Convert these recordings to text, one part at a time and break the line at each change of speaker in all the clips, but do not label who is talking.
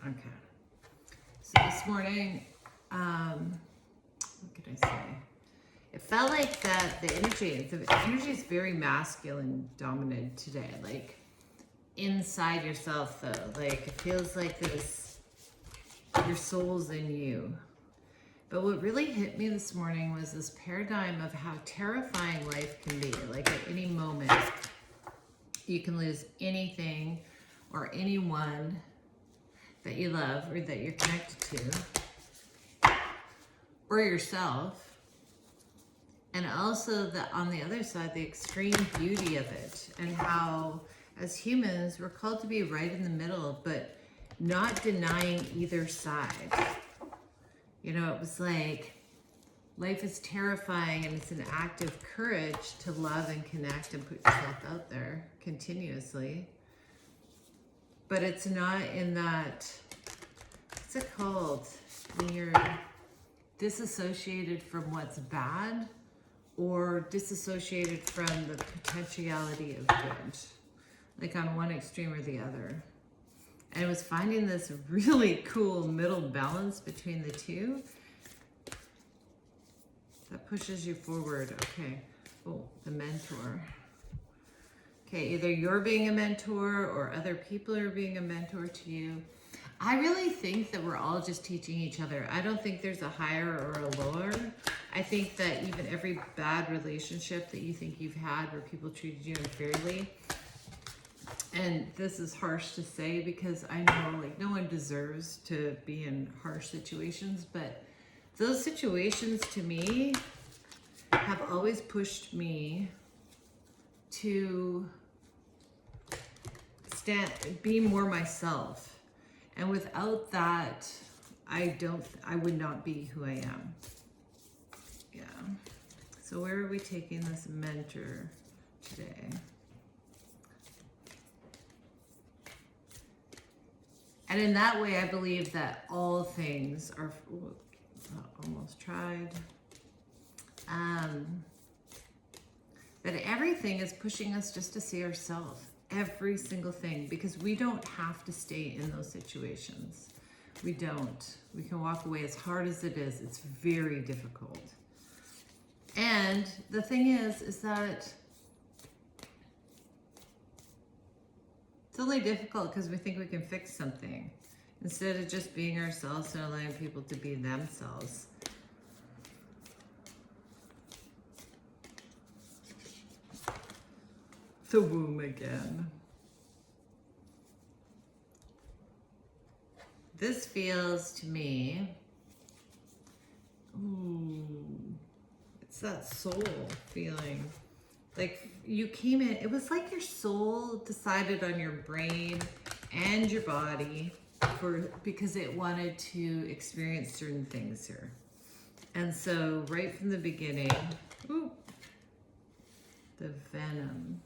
Okay. So this morning, what could I say? It felt like that the energy is very masculine dominant today. Like inside yourself though, like it feels like this, your soul's in you. But what really hit me this morning was this paradigm of how terrifying life can be. Like at any moment, you can lose anything or anyone that you love or that you're connected to, or yourself. And also on the other side, the extreme beauty of it, and how as humans, we're called to be right in the middle, but not denying either side. You know, it was like, life is terrifying and it's an act of courage to love and connect and put yourself out there continuously. But it's not in that, what's it called? When you're disassociated from what's bad or disassociated from the potentiality of good. Like on one extreme or the other. And I was finding this really cool middle balance between the two that pushes you forward. Okay. Oh, the mentor. Okay, either you're being a mentor or other people are being a mentor to you. I really think that we're all just teaching each other. I don't think there's a higher or a lower. I think that even every bad relationship that you think you've had where people treated you unfairly, and this is harsh to say because I know like no one deserves to be in harsh situations, but those situations to me have always pushed me to be more myself. And without that, I would not be who I am. Yeah. So where are we taking this mentor today? And in that way, I believe that all things are, almost tried, that everything is pushing us just to see ourselves, every single thing, because we don't have to stay in those situations. We don't. We can walk away as hard as it is. It's very difficult. And the thing is that it's only difficult because we think we can fix something instead of just being ourselves and allowing people to be themselves. The womb again. This feels to me, it's that soul feeling. Like you came in, it was like your soul decided on your brain and your body because it wanted to experience certain things here. And so right from the beginning, the venom.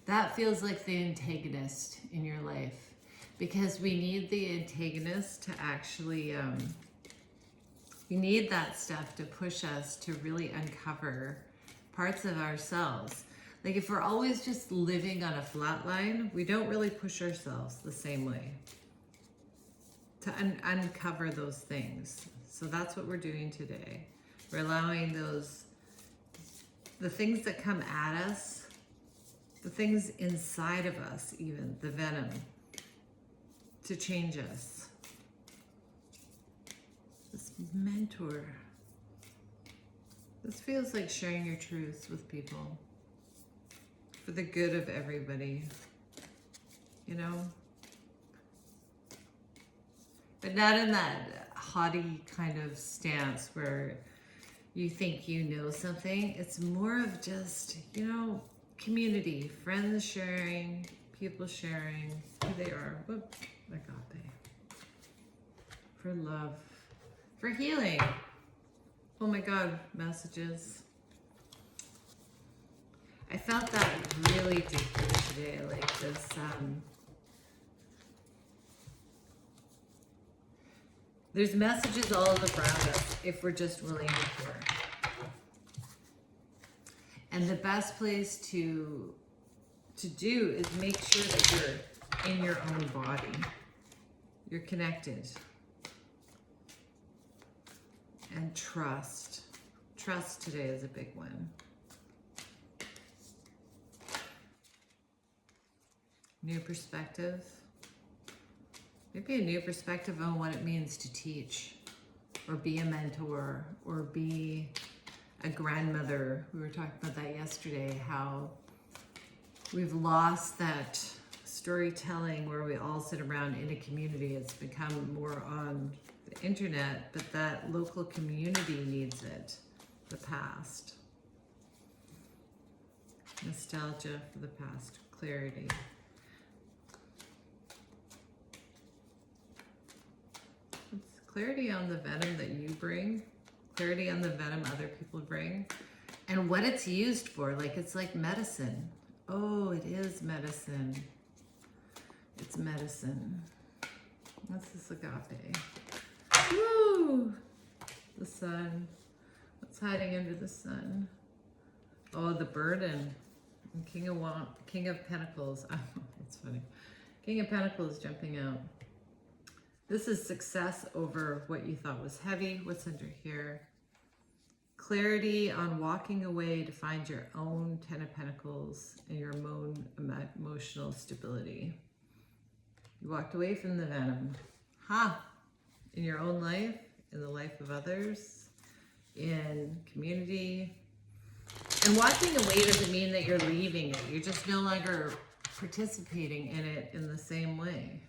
That feels like the antagonist in your life, because we need the antagonist to actually, we need that stuff to push us to really uncover parts of ourselves. Like if we're always just living on a flat line, we don't really push ourselves the same way to uncover those things. So that's what we're doing today. We're allowing the things that come at us, the things inside of us, even the venom, to change us. This mentor. This feels like sharing your truths with people for the good of everybody, you know? But not in that haughty kind of stance where you think you know something. It's more of just, you know, community, friends sharing, people sharing who they are. Whoop, agape. For love, for healing. Oh my God, messages. I felt that really deeply today, like this, there's messages all around us if we're just willing to hear. And the best place to do is make sure that you're in your own body. You're connected. And trust. Trust today is a big one. New perspective. Maybe a new perspective on what it means to teach, or be a mentor, or be a grandmother. We were talking about that yesterday, how we've lost that storytelling where we all sit around in a community. It's become more on the internet, but that local community needs it. The past. Nostalgia for the past. Clarity. It's clarity on the venom that you bring. Clarity on the venom other people bring. And what it's used for. Like, it's like medicine. Oh, it is medicine. It's medicine. What's this agape? Woo! The sun. What's hiding under the sun? Oh, the burden. King of Pentacles. Oh, that's funny. King of Pentacles jumping out. This is success over what you thought was heavy. What's under here? Clarity on walking away to find your own Ten of Pentacles and your own emotional stability. You walked away from the venom. In your own life, in the life of others, in community. And walking away doesn't mean that you're leaving it. You're just no longer participating in it in the same way.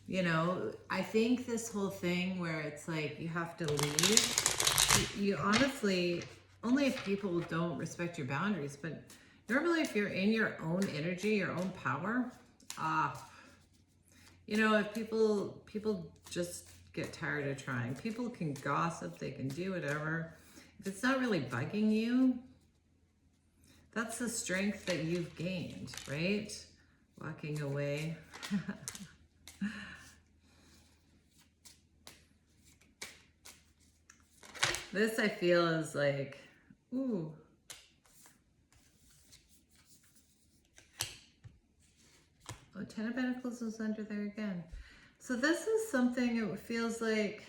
You know, I think this whole thing where it's like you have to leave, you honestly, only if people don't respect your boundaries, but normally if you're in your own energy, your own power, you know, if people just get tired of trying. People can gossip, they can do whatever. If it's not really bugging you, that's the strength that you've gained, right? Walking away. This I feel is like, ooh. Oh, Ten of Pentacles is under there again. So this is something, it feels like,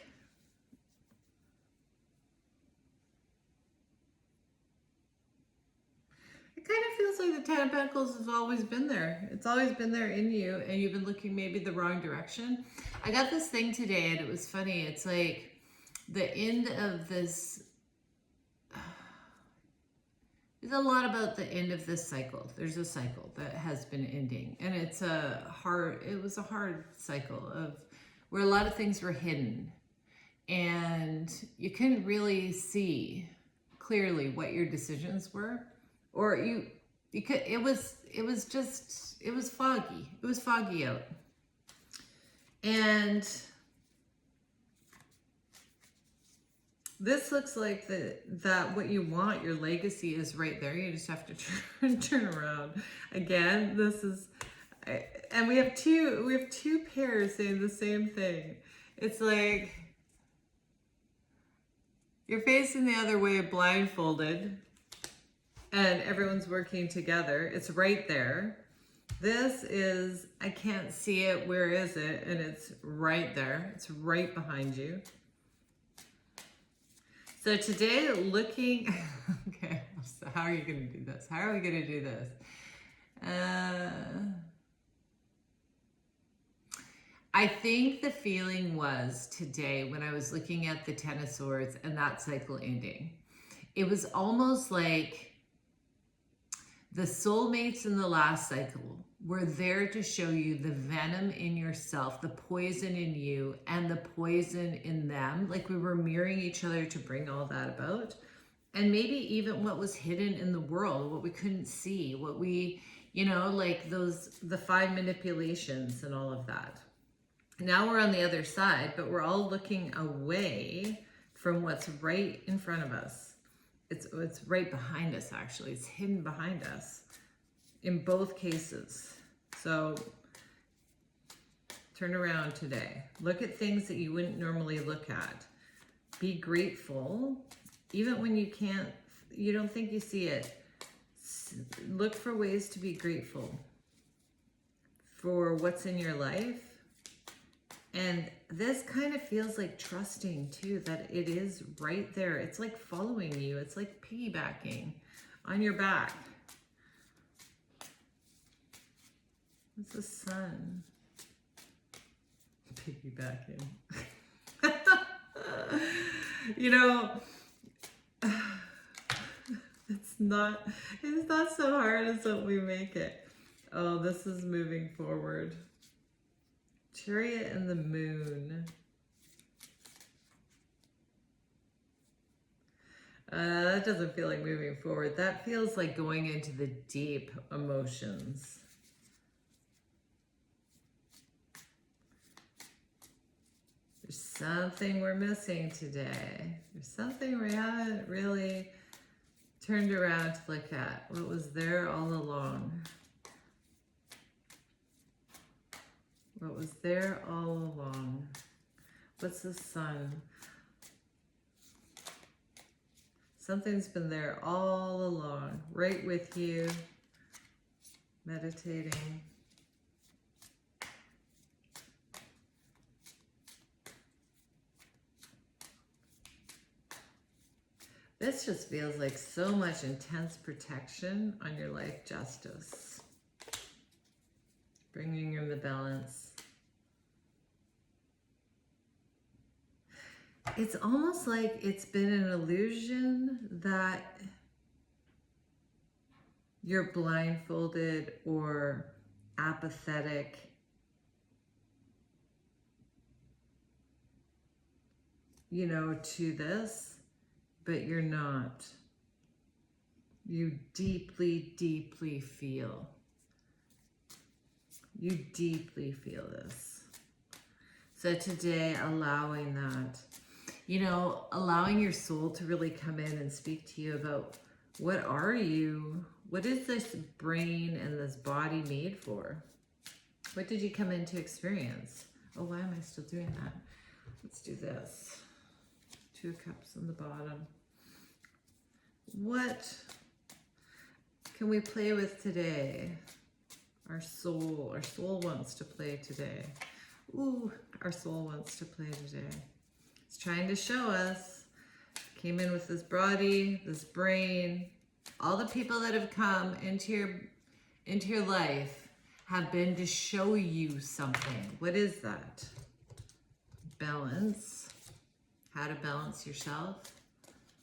it kind of feels like the Ten of Pentacles has always been there. It's always been there in you, and you've been looking maybe the wrong direction. I got this thing today, and it was funny. It's like the end of this, there's a lot about the end of this cycle. There's a cycle that has been ending, and it was a hard cycle of where a lot of things were hidden, and you couldn't really see clearly what your decisions were, or you could, it was foggy. It was foggy out. And this looks like that what you want, your legacy is right there. You just have to turn around. Again, this is, and we have two pairs saying the same thing. It's like you're facing the other way, blindfolded, and everyone's working together. It's right there. This is, I can't see it. Where is it? And it's right there. It's right behind you. So today, looking, okay, so how are you going to do this? How are we going to do this? I think the feeling was today when I was looking at the Ten of Swords and that cycle ending, it was almost like the soulmates in the last cycle were there to show you the venom in yourself, the poison in you, and the poison in them. Like we were mirroring each other to bring all that about. And maybe even what was hidden in the world, what we couldn't see, what we, you know, like the 5 manipulations and all of that. Now we're on the other side, but we're all looking away from what's right in front of us. It's right behind us, actually. It's hidden behind us in both cases. So turn around today. Look at things that you wouldn't normally look at. Be grateful, even when you don't think you see it. Look for ways to be grateful. for what's in your life. And this kind of feels like trusting too, that it is right there. It's like following you. It's like piggybacking on your back. What's the sun? Piggybacking. You know, it's not so hard as what we make it. Oh, this is moving forward. Chariot and the moon. That doesn't feel like moving forward. That feels like going into the deep emotions. There's something we're missing today. There's something we haven't really turned around to look at. What was there all along? What was there all along? What's the sun? Something's been there all along, right with you, meditating. This just feels like so much intense protection on your life justice. Bringing in the balance. It's almost like it's been an illusion that you're blindfolded or apathetic. You know, to this, but you're not. You deeply, deeply feel. You deeply feel this. So today, allowing that, you know, allowing your soul to really come in and speak to you about what are you? What is this brain and this body made for? What did you come in to experience? Oh, why am I still doing that? Let's do this. 2 cups on the bottom. What can we play with today? Our soul wants to play today. Ooh, our soul wants to play today. It's trying to show us. Came in with this body, this brain. All the people that have come into your life have been to show you something. What is that? Balance. How to balance yourself.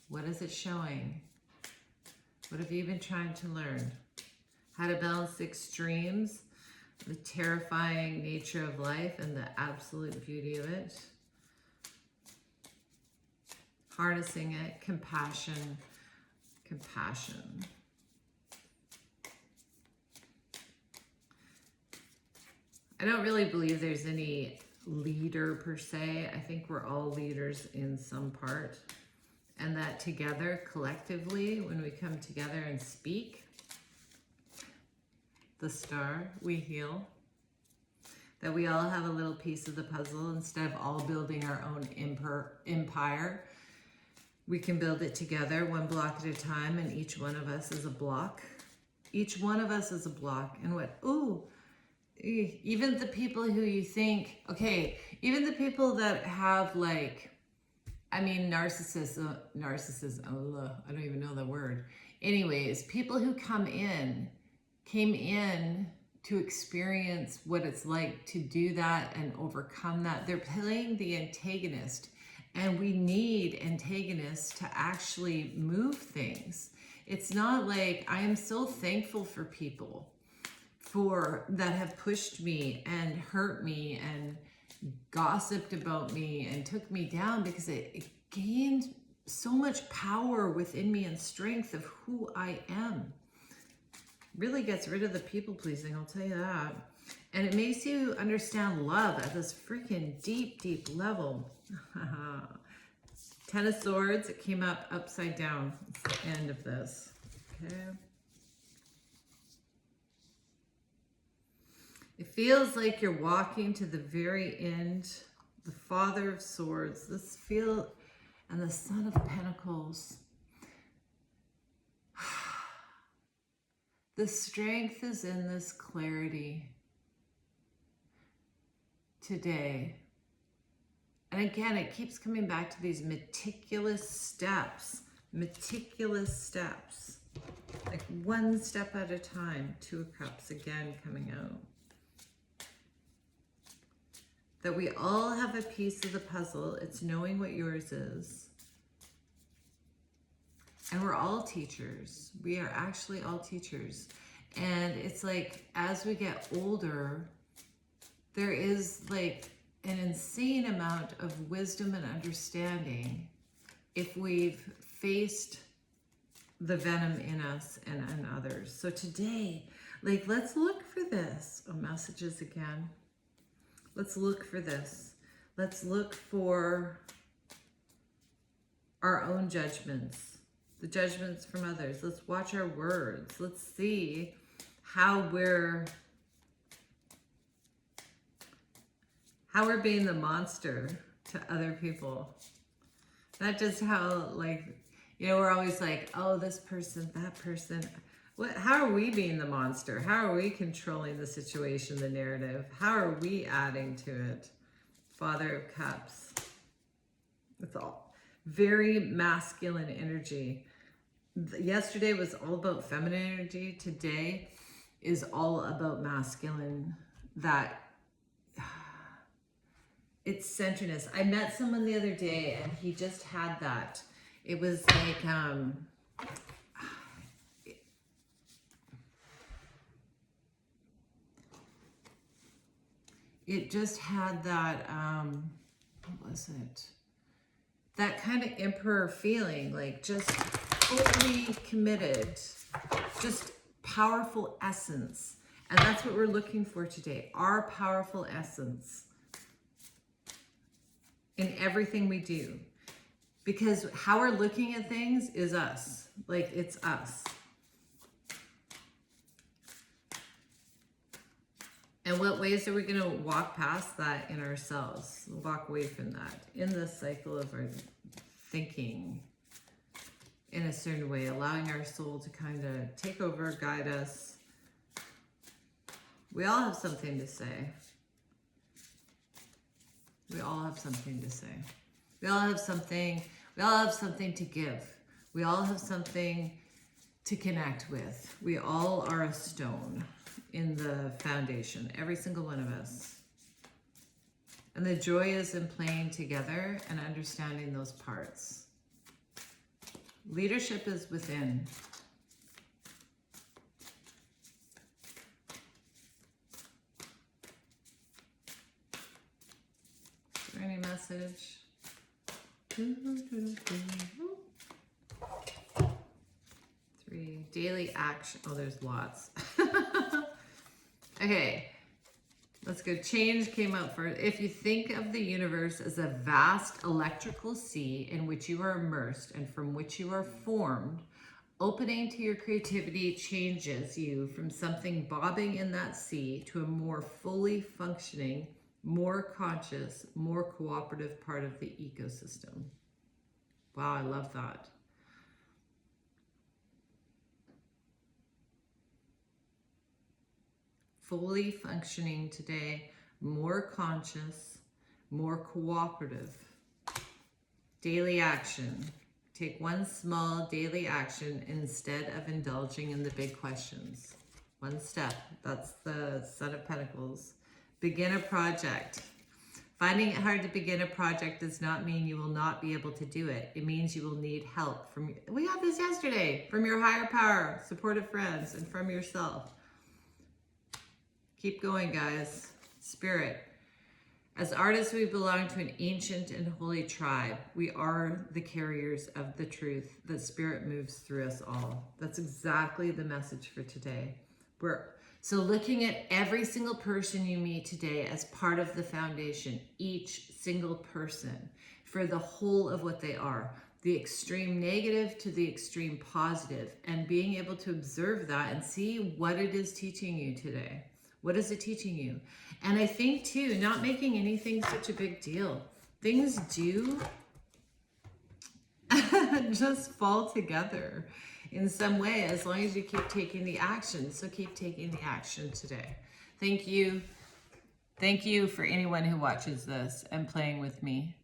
What is it showing? What have you been trying to learn? How to balance the extremes, the terrifying nature of life and the absolute beauty of it. Harnessing it, compassion, compassion. I don't really believe there's any leader per se. I think we're all leaders in some part. And that together, collectively, when we come together and speak, the star, we heal. That we all have a little piece of the puzzle. Instead of all building our own empire, we can build it together, one block at a time, and each one of us is a block. Each one of us is a block. And what, ooh, even the people who you think, okay, even the people that have like, I mean, narcissism, I don't even know the word. Anyways, people who came in to experience what it's like to do that and overcome that. They're playing the antagonist, and we need antagonists to actually move things. It's not like, I am so thankful for people that have pushed me and hurt me and gossiped about me and took me down, because it gained so much power within me and strength of who I am. Really gets rid of the people pleasing, I'll tell you that. And it makes you understand love at this freaking deep, deep level. 10 of Swords, it came up upside down. It's the end of this. Okay. It feels like you're walking to the very end. The Father of Swords, this feel, and the Son of Pentacles. The strength is in this clarity. today. And again, it keeps coming back to these meticulous steps, like one step at a time. Two of Cups again coming out. That we all have a piece of the puzzle. It's knowing what yours is. And we're all teachers. We are actually all teachers. And it's like, as we get older, there is like an insane amount of wisdom and understanding if we've faced the venom in us and in others. So today, like, let's look for this. Oh, messages again. Let's look for this. Let's look for our own judgments, the judgments from others. Let's watch our words. Let's see how we're being the monster to other people. Not just how, like, you know, we're always like, oh, this person, that person. How are we being the monster? How are we controlling the situation, the narrative? How are we adding to it? Father of Cups. It's all very masculine energy. Yesterday was all about feminine energy. Today is all about masculine. That it's centeredness. I met someone the other day and he just had that. It was like, it just had that, what was it? That kind of emperor feeling, like just totally committed, just powerful essence. And that's what we're looking for today, our powerful essence in everything we do. Because how we're looking at things is us, like it's us. And what ways are we going to walk past that in ourselves? Walk away from that in the cycle of our thinking in a certain way, allowing our soul to kind of take over, guide us. We all have something to say. We all have something to say. We all have something to give. We all have something to connect with. We all are a stone in the foundation, every single one of us. And the joy is in playing together and understanding those parts. Leadership is within. Is there any message? 3, daily action. Oh, there's lots. Okay, let's go. Change came up for, if you think of the universe as a vast electrical sea in which you are immersed and from which you are formed, opening to your creativity changes you from something bobbing in that sea to a more fully functioning, more conscious, more cooperative part of the ecosystem. Wow, I love that. Fully functioning today, more conscious, more cooperative. Daily action. Take one small daily action instead of indulging in the big questions. One step. That's the Son of Pentacles. Begin a project. Finding it hard to begin a project does not mean you will not be able to do it. It means you will need help from, we had this yesterday, from your higher power, supportive friends, and from yourself. Keep going, guys. Spirit. As artists, we belong to an ancient and holy tribe. We are the carriers of the truth that Spirit moves through us all. That's exactly the message for today. So looking at every single person you meet today as part of the foundation, each single person, for the whole of what they are, the extreme negative to the extreme positive, and being able to observe that and see what it is teaching you today. What is it teaching you? And I think too, not making anything such a big deal. Things do just fall together in some way as long as you keep taking the action. So keep taking the action today. Thank you. Thank you for anyone who watches this and playing with me.